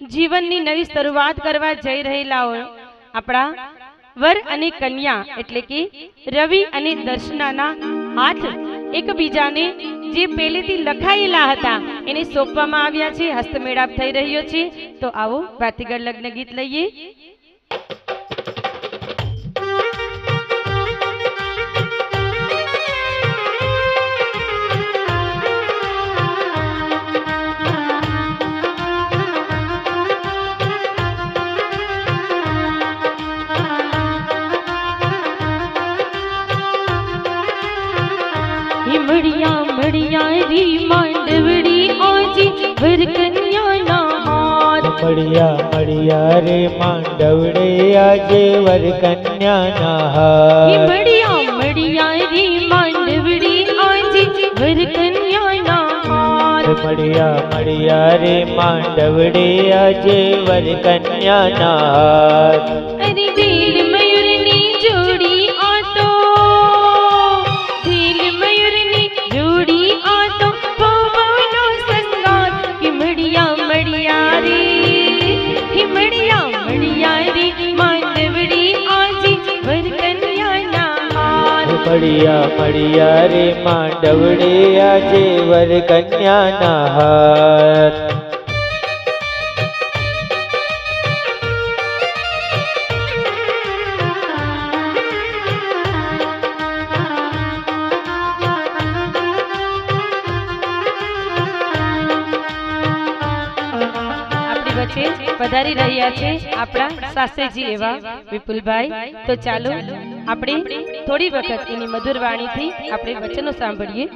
જીવનની નવી શરૂઆત કરવા જઈ રહેલા આપણા વર અને કન્યા એટલે કે રવિ અને દર્શનાના હાથ એકબીજાને જે પહેલેથી લખાયેલા હતા એને સોંપવામાં આવ્યા છે। હસ્તમેળાપ થઈ રહ્યો છે, તો આવો ભાતીગળ લગ્ન ગીત લઈએ। मड़िया मड़िया री मांडवड़ी आजी वर कन्या ना हाथ। मड़िया मड़िया रे मांडवड़े आजे वर कन्या ना हाथ। मड़िया मड़िया री मांडवड़ी आजी वर कन्या ना हाथ। मड़िया मड़िया रे मांडवड़े आजे वर कन्या ना हाथ। अरे दिल मयूरनी जोड़ी आ तो मड़िया मड़िया रे मांडवड़े आजे वर कन्या ना हाथ। વચ્ચે પધારી રહ્યા છે આપણા સાસેજી એવા વિપુલભાઈ। તો ચાલો આપણે થોડી વખત એની મધુર વાણીથી આપણે વચનો સાંભળીએ।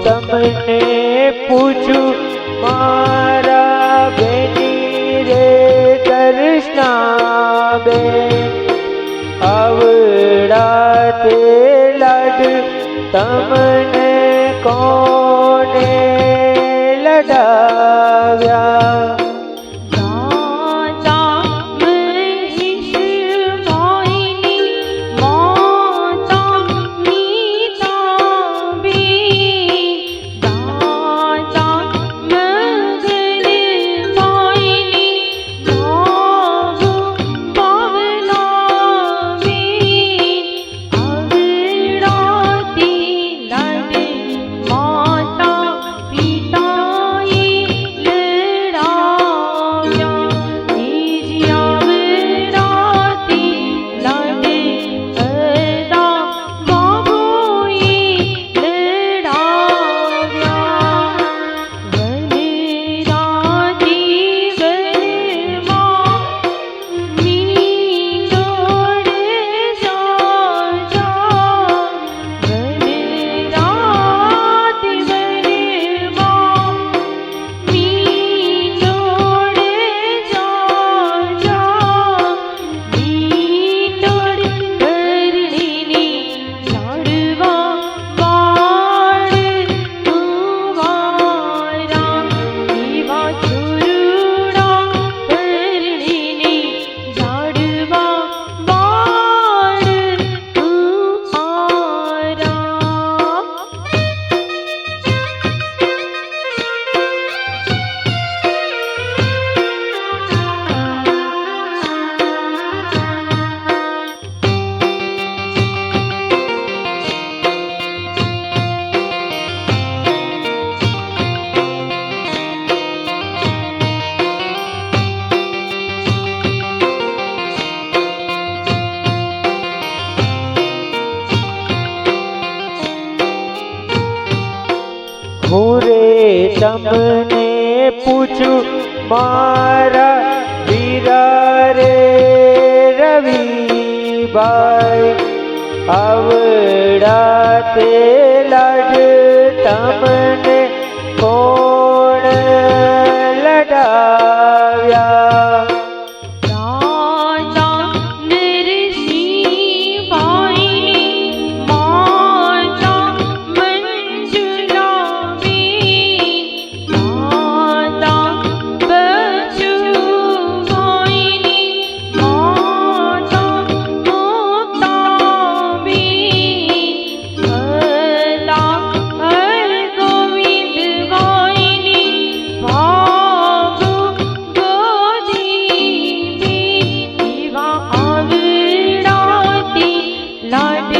तमने पूछू मारा बेनी रे दर्शना बेन आवड़ा ते लड तमने कोने लडाव्या। माता पिता ये लड़ा હું રે તમને પૂછું મારા વીરા રે રવિભાઈ આવડા તે લાડ તમને કોણ લડાવ્યા રાજા નરસિંહભાઈની માતા મંજુલાબેન, રાજા બચુભાઈની માતા મુક્તાબેન, ભલા હરગોવિંદભાઈની ભાગુ ગોદીબેન, એવા આવડાતી લાડ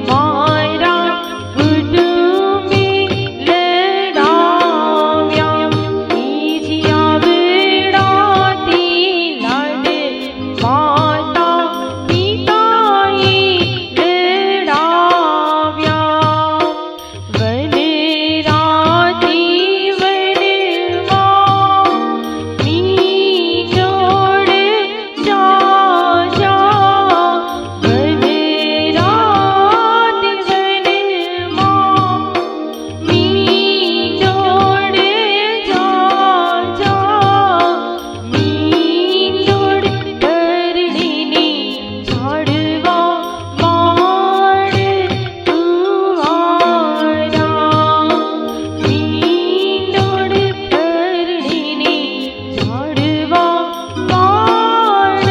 મારા કુટુંબે લડાવ્યા, બીજી આવડાતી લાડ માતા પિતાએ લડાવ્યા. વનરાતી વનમાં મી જોડ જા જા, વનરાત વનમાં મી જોડ જા જા, મી જોડ કરણીની ઝાડવા માડ તુવારા, મી જોડ કરણીની ઝાડવા માડ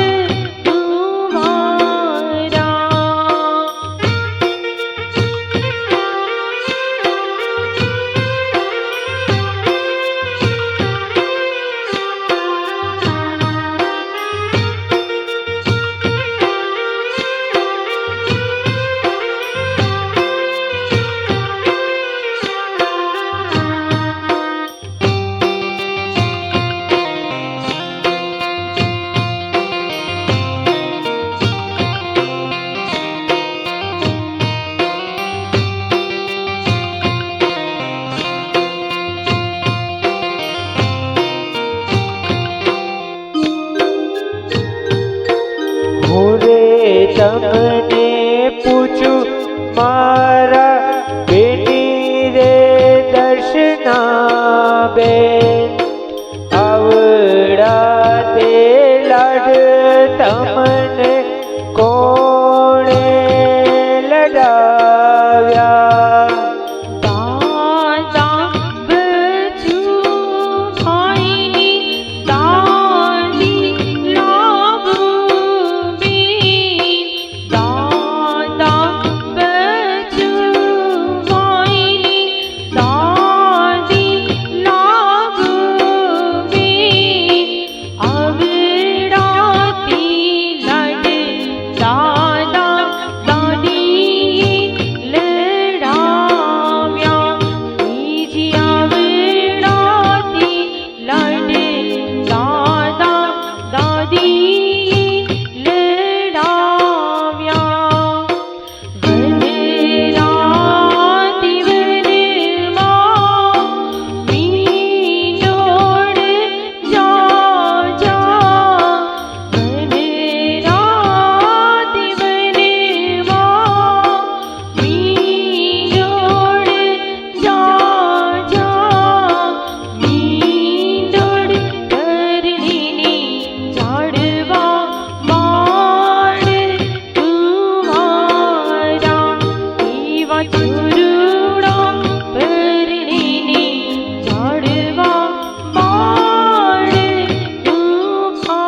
તુવારા. હું રે તમને પૂછું મારા બેટી રે દર્શનાબેન, આવડા તે લાડ તમને કોણે લડાવ્યા દાદા બચુભાઈની દાદી લાભબેન, દાદા બચુભાઈની દાદી લાભબેન, આવડાતી લાડ દાદા દાદીએ લડાવ્યા, બીજી આવડાતી લાડ દાદા દાદીએ લડાવ્યા. વનરાતી વનમાં મી જોડ જા જા, વનરાતી વનમાં મી જોડ જા જા, મી જોડ કરણીની ઝાડવા માડ તુવારા, એવા ચૂરુડા પરણીની ઝાડવા માડ તુવારા.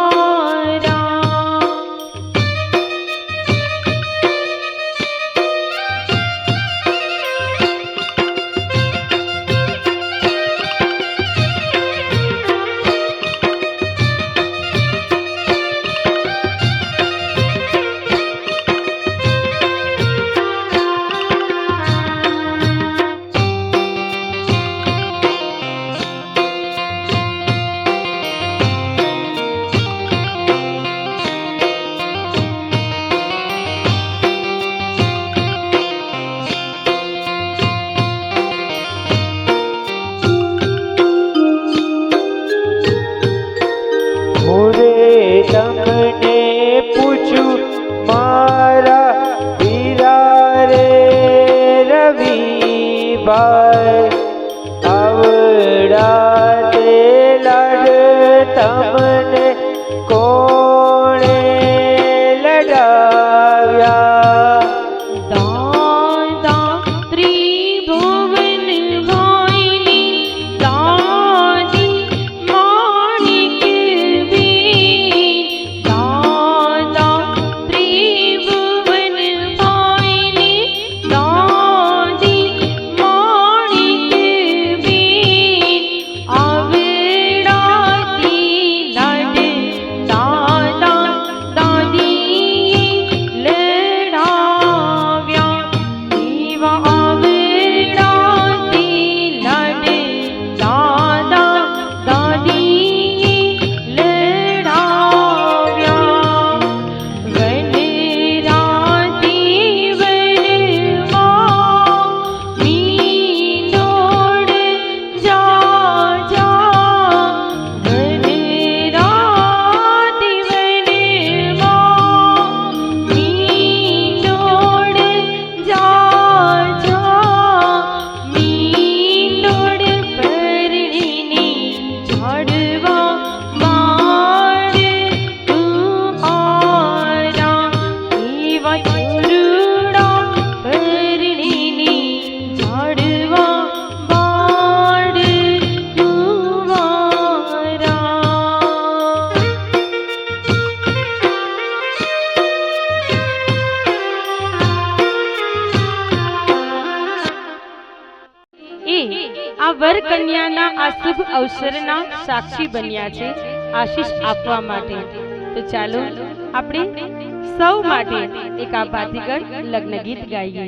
ભાઈ આવડા તે લાડ તમને કોણે લડાવ્યા દાદા ત્રિભુવન ભાઈની દાદી માણિક બેન દાદા ત્રિભુવન ભાઈની દાદી માણિક બેન આવડાતી લાડ દાદા દાદીએ લડાવ્યા એવા આવડાતી લાડ દાદા દાદીએ લડાવ્યા વનરાતી વનમાં મીંડોળ જા જા વનરાતી વનમાં મીંડોળ જા જા મીંડોળ પરણીને ઝાડવા માર તું આરા એવા ચૂરડા પરણીને ઝાડવા માર તું મારા એ આ વર કન્યાના આ શુભ અવસરના સાક્ષી બન્યા છે આશીષ આપવા માટે. તો ચાલો આપણે સૌ માટે એક આ ભાતીગળ લગ્ન ગીત ગાઈએ.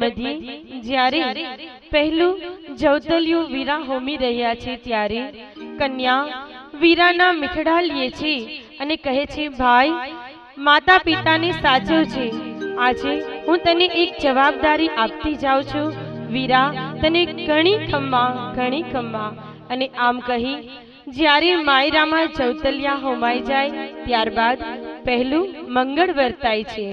મધ્યે જ્યારે પહેલું જવતલિયું વીરા હોમી રહ્યા છે ત્યારે કન્યા વીરાના મીઠડા લે છે અને કહે છે, ભાઈ, માતા પિતાને સાચવજે. આજે હું તને એક જવાબદારી આપતી જાઉં છું. વીરા, તને ઘણી ખમ્મા. અને આમ કહી જ્યારે માયરામાં જવતલિયા હોમાઈ જાય ત્યારબાદ પહેલું મંગળ વર્તાય છે.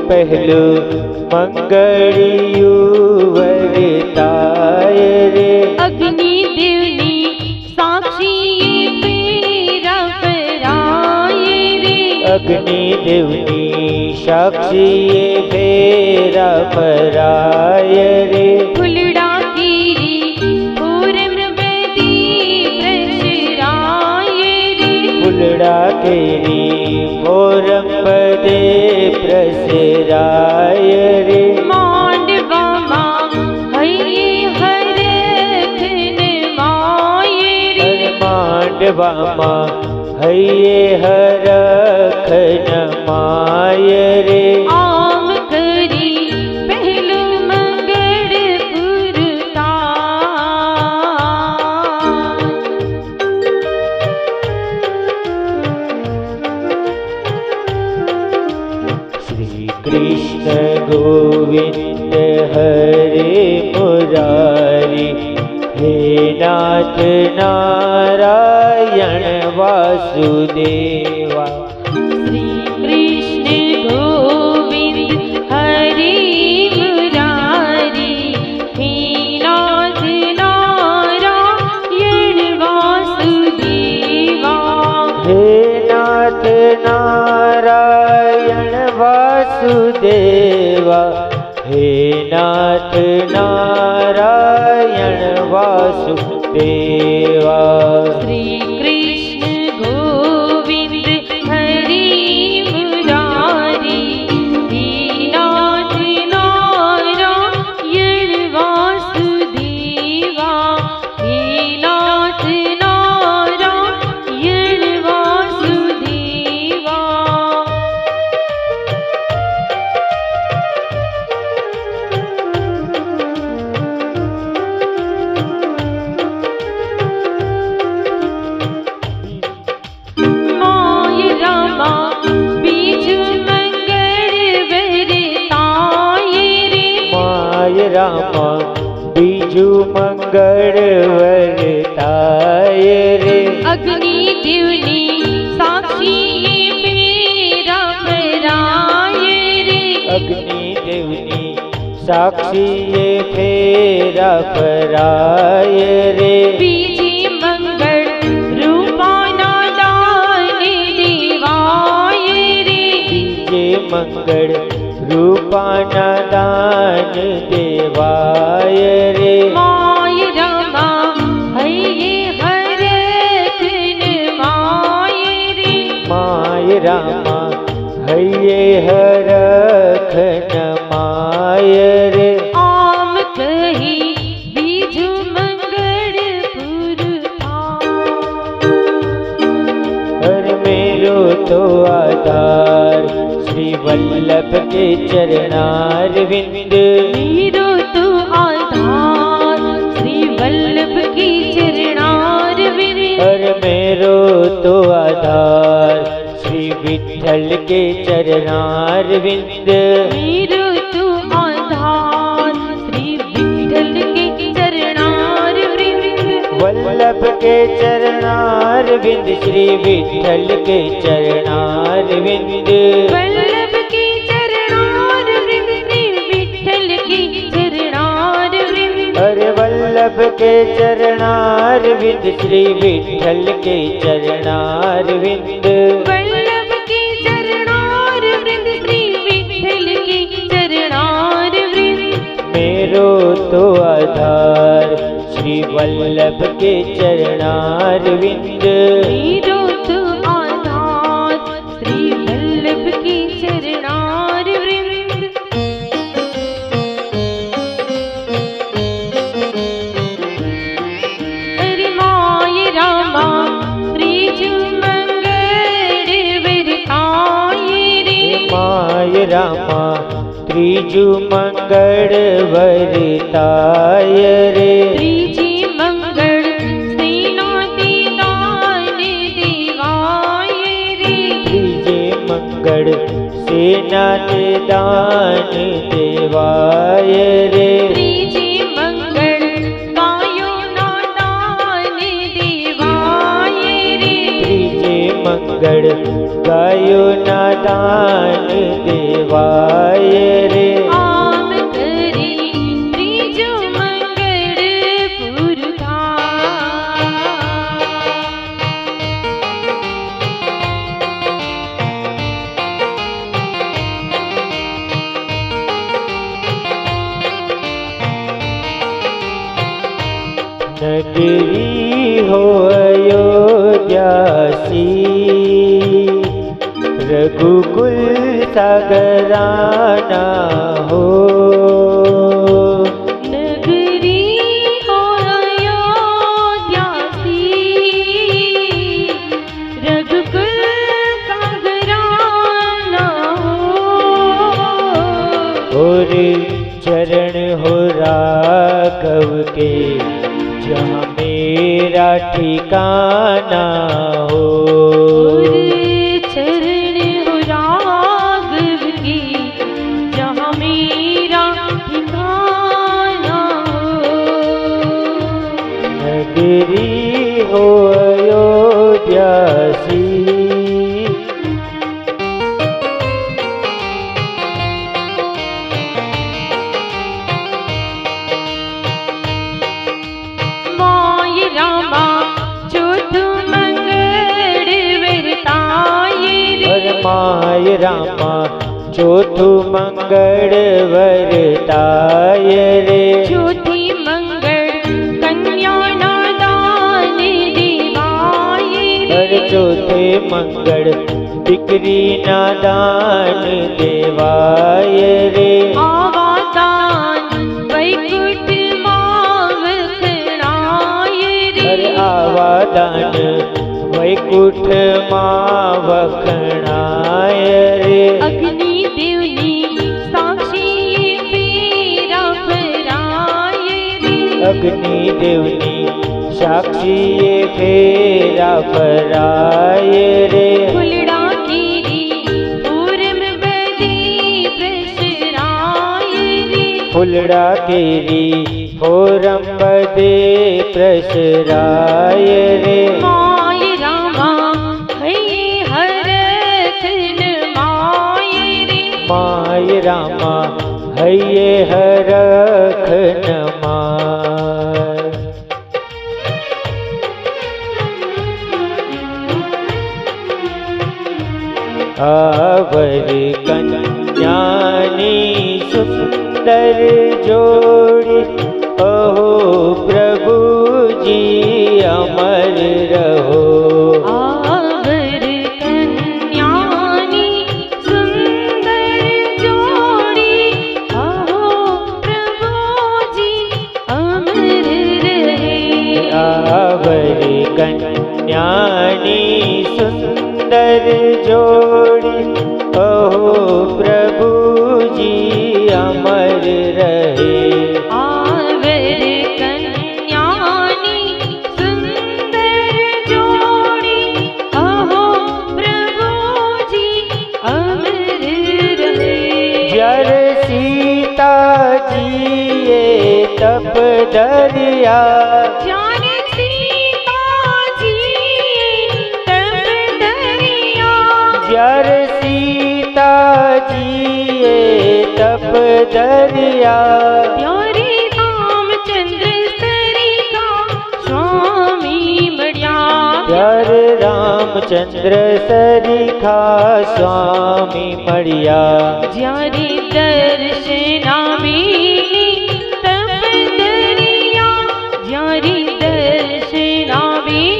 પહેલું મંગળિયું વર્તાય રે. અગ્નિ દેવની સાક્ષી ફેરા ફરાય રે. અગ્નિ દેવની સાક્ષી ફેરા ફરાય રે. ફૂલડા કેરી પૂરમ બધી પ્રસરાય રે. ફૂલડા કેરી ફોરમ બધે પ્રસરાય રે. માંડવામાં હૈયે હરખન માય રે. માંડવામાં હૈયે હરખન માય રે. આમ કરી પહેલું મંગળ પૂરતા. શ્રી કૃષ્ણ ગોવિંદ હરે મુરારી, હે નાથ નારાયણ વાસુદેવા. શ્રી કૃષ્ણ ગોવિંદ હરે મુરારી, હે નાથ નારાયણ વાસુદેવા. હે નાથ નારાયણ વાસુદેવા. હે નાથ નારાયણ વાસુદેવા. શ્રી કૃષ્ણ ગોવિંદ હરે મુરારી, હે નાથ નારાયણ વાસુદેવા. હે નાથ નારાયણ વાસુદેવા. રામા બીજું મંગળ વર્તાય રે. અગ્નિ દેવની સાક્ષી ફેરા ફરાય રે. અગ્નિ દેવની સાક્ષી ફેરા ફરાય રે. બીજી મંગળ રૂપાના દાન દેવાય રે. બીજે મંગળ રૂપાના દાન દેવાય રે. માયરામાં હૈયે હરખન માય રે. માયરામાં હૈયે હરખન માય રે. આમ કહી બીજું મંગળ પૂરતા. हर मेरो तो आधार श्री वल्लभ के चरणारविंद. मेरो तो आधार श्री वल्लभ की चरणारविंद. हर मेरो तो आधार श्री विठ्ठल के चरणारविंद. मेरो तो आधार श्री विठ्ठल के चरणारविंद. वल्लभ के चरणारविंद श्री विठ्ठल के चरणारविंद. वल्लभ के चरणारविंद श्री विठ्ठल के चरणारविंद. अरे वल्लभ के चरणारविंद, श्री विठल के चरणारविंद, वल्लभ के चरणारविंद, श्री विठल के चरणारविंद। मेरो तो आधार श्री वल्लभ के चरणारविंद, मेरो तो आधार श्री वल्लभ के चरणारविंद। अरे माय रामा त्रिजु मंगल वरताय रे, माय रामा त्रिजु मंगल वरताय रे, त्रिजी मंगल सेनाति दान देवाय रे, त्रिजे मंगल सेना ते दान देवाय रे, त्रिजी मंगल गायो ना दान देवाय रे, त्रिजे मंगल गायो ना दान देवाय रे। आम करी त्रिजु मंगल पुरता। नगरी हो अयोध्यासी, रघुकुल सागराना हो, नगरी हो अयोध्यासी, रघुकुल सागराना हो, और चरण हो राघव के जहाँ मेरा ठिकाना हो, और चरण हो राघव की जहाँ मेरा ठिकाना हो। नगरी हो अयोध्यासी, माय रामा चौथ मंगल वरताय रे, और माय रामा चौथु मंगल वरताय रे, चौथी मंगल कन्या ना दान देवाय और रे, चौथे मंगल दिकरी ना दान देवाय रे, आवादान वैकुंठ मावखणाय और रे, आवादान वैकुंठ मावखणाय रे, अग्नि देवनी साक्षी फेरा फराय रे, अग्नि देवनी साक्षी ये फेरा फराय रे, फुलड़ा कीरी पूरम बदी प्रसराय रे, फुलड़ा केरी फोरम बदे प्रसराय रे, माय रामा है हरखन माय रे, माय रामा हये हरखन माय, आवर कन्यानी सुंदर जोड़ी, अहो प्रभु जी अमर रहो, आवर कन्यानी सुंदर जोड़ी, अहो प्रभु जी अमर रहे, आवर कन्यानी सुंदर जोड़ी, अहो प्रभु जी अमर रहे, आवर कन्यानी सुंदर जोड़ी, अहो प्रभु जी अमर रहे, जर सीता जी ये तप दरिया, जाने सीता जी तब दरिया, जर सीता जी ये तप दरिया, प्यारे रामचंद्र सरिया રામચંદ્ર સરીખા સ્વામી મળ્યા. જ્યારે દર્શનામી તપ ધર્યા, જ્યારે દર્શનામી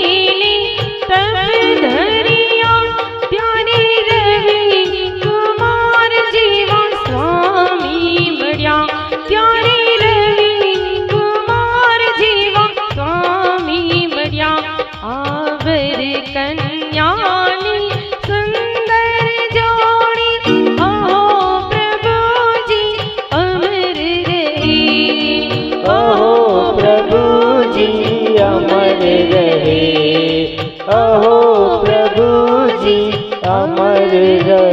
તપ ધર્યા, ત્યારે રવિ કુમાર જેવા સ્વામી મળ્યા, ત્યારે રવિ કુમાર જેવા સ્વામી મળ્યા. આવર કન્યાની સુંદર જોડી, અહો પ્રભુજી અમર રહે, અહો પ્રભુજી અમર રહે, અહો પ્રભુજી અમર રહે.